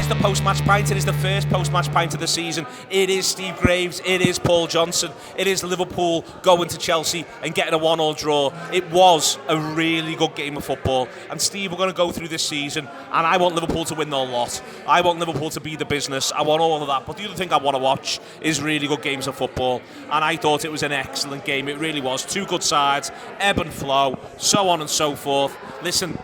is the post-match pint. It is the first post-match pint of the season. It is Steve Graves. It is Paul Johnson. It is Liverpool going to Chelsea and getting a 1-1 draw. It was a really good game of football. And Steve, we're going to go through this season, and I want Liverpool to win the lot. I want Liverpool to be the business. I want all of that. But the other thing I want to watch is really good games of football. And I thought it was an excellent game. It really was. Two good sides, ebb and flow, so on and so forth. Listen,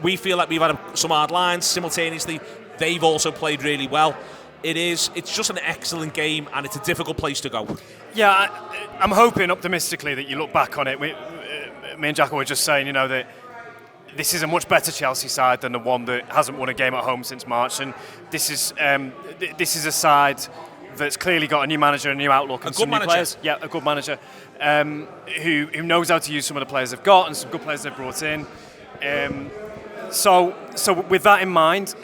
we feel like we've had some hard lines simultaneously. They've also played really well. It's just an excellent game, and it's a difficult place to go. Yeah, I'm hoping optimistically that you look back on it. Me and Jacko were just saying, that this is a much better Chelsea side than the one that hasn't won a game at home since March, and this is a side that's clearly got a new manager, a new outlook, and some new players. Yeah, a good manager who knows how to use some of the players they've got and some good players they've brought in. So with that in mind,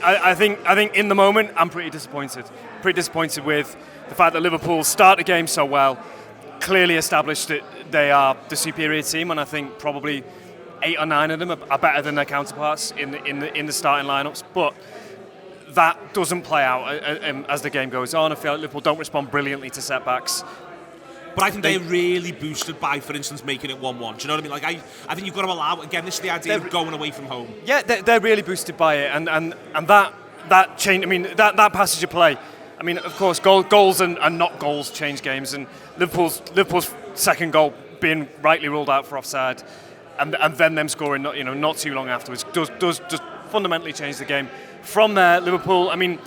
I think in the moment I'm pretty disappointed. Pretty disappointed with the fact that Liverpool start the game so well, clearly established that they are the superior team, and I think probably 8 or 9 of them are better than their counterparts in the starting lineups. But that doesn't play out as the game goes on. I feel like Liverpool don't respond brilliantly to setbacks. But I think they're really boosted by, for instance, making it 1-1. Do you know what I mean? Like I think you've got to allow, again, this is the idea of going away from home. Yeah, they're really boosted by it, and that change. I mean, that passage of play. I mean, of course, goals and not goals change games, and Liverpool's second goal being rightly ruled out for offside, and then them scoring not too long afterwards does just fundamentally change the game. From there, Liverpool. I mean,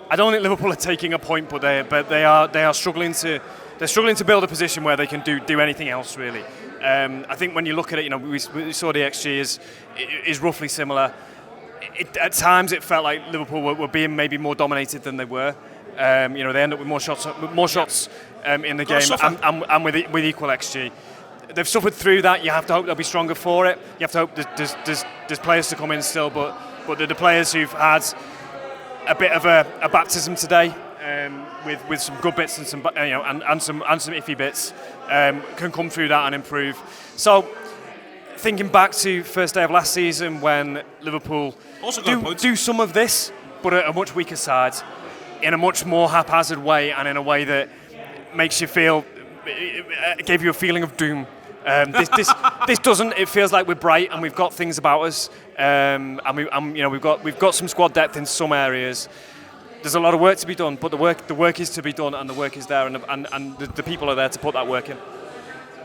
I don't think Liverpool are taking a point, but they are struggling to. They're struggling to build a position where they can do anything else, really. I think when you look at it, we saw the XG is roughly similar. At times, it felt like Liverpool were being maybe more dominated than they were. They end up with more shots in the game and with equal XG. They've suffered through that. You have to hope they'll be stronger for it. You have to hope there's players to come in still, but they're the players who've had a bit of a baptism today. With some good bits and some and some iffy bits, can come through that and improve. So, thinking back to first day of last season when Liverpool do some of this, but at a much weaker side, in a much more haphazard way, and in a way that makes you feel, gave you a feeling of doom. This doesn't. It feels like we're bright and we've got things about us, and we've got some squad depth in some areas. There's a lot of work to be done, but the work is to be done, and the work is there, and the people are there to put that work in.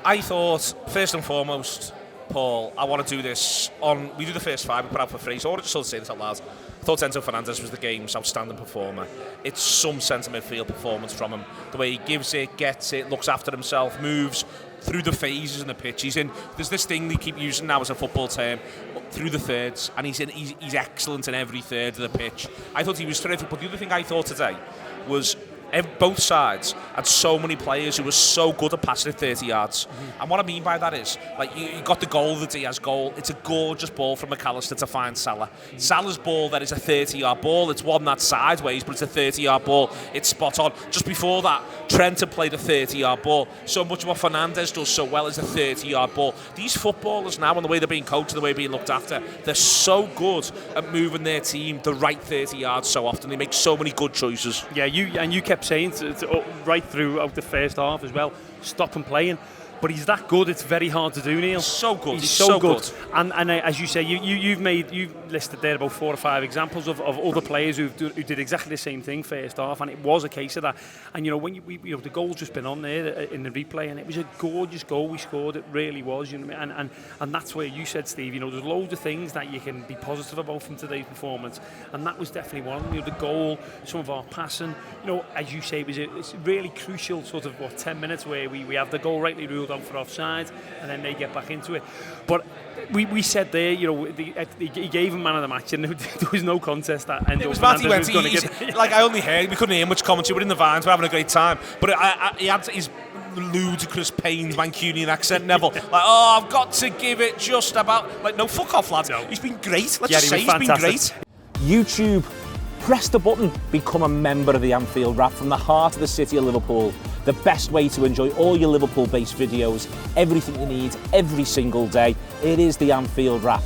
I thought, first and foremost, Paul, I want to do this we do the first 5 we put out for free, so I want to just say this out loud. I thought Enzo Fernandez was the game's outstanding performer. It's some centre midfield performance from him. The way he gives it, gets it, looks after himself, moves through the phases in the pitch. There's this thing they keep using now as a football term, through the thirds, and he's excellent in every third of the pitch. I thought he was terrific, but the other thing I thought today was both sides had so many players who were so good at passing it 30 yards. Mm-hmm. And what I mean by that is, like, you got the goal, the Diaz goal. It's a gorgeous ball from McAllister to find Salah. Mm-hmm. Salah's ball, that is a 30-yard ball. It's one that's sideways, but it's a 30-yard ball. It's spot on. Just before that, Trent had played a 30-yard ball. So much of what Fernandes does so well is a 30-yard ball. These footballers now, and the way they're being coached and the way they're being looked after, they're so good at moving their team the right 30 yards so often. They make so many good choices. Yeah, you kept saying right throughout the first half as well, stop him playing. But he's that good, it's very hard to do, Neil. So good. He's so good. And as you say, you've listed there about 4 or 5 examples of other players who did exactly the same thing first half, and it was a case of that. And when the goal's just been on there in the replay, and it was a gorgeous goal we scored. It really was, and that's where you said, Steve, there's loads of things that you can be positive about from today's performance, and that was definitely one of them. The goal, some of our passing, as you say, it's a really crucial sort of 10 minutes where we have the goal rightly ruled out for offside, and then they get back into it. But we said there, he gave him man of the match, and there was no contest that Enzo Fernandez was going to get. Like, I only heard, we couldn't hear much commentary, we're in the vines, we're having a great time. But he had his ludicrous Payne's Mancunian accent, Neville. Like, I've got to give it just about. Like, no, fuck off, lad. No. He's been great. Let's just say he's been great. YouTube, press the button, become a member of the Anfield Wrap from the heart of the city of Liverpool. The best way to enjoy all your Liverpool-based videos, everything you need, every single day. It is the Anfield Wrap.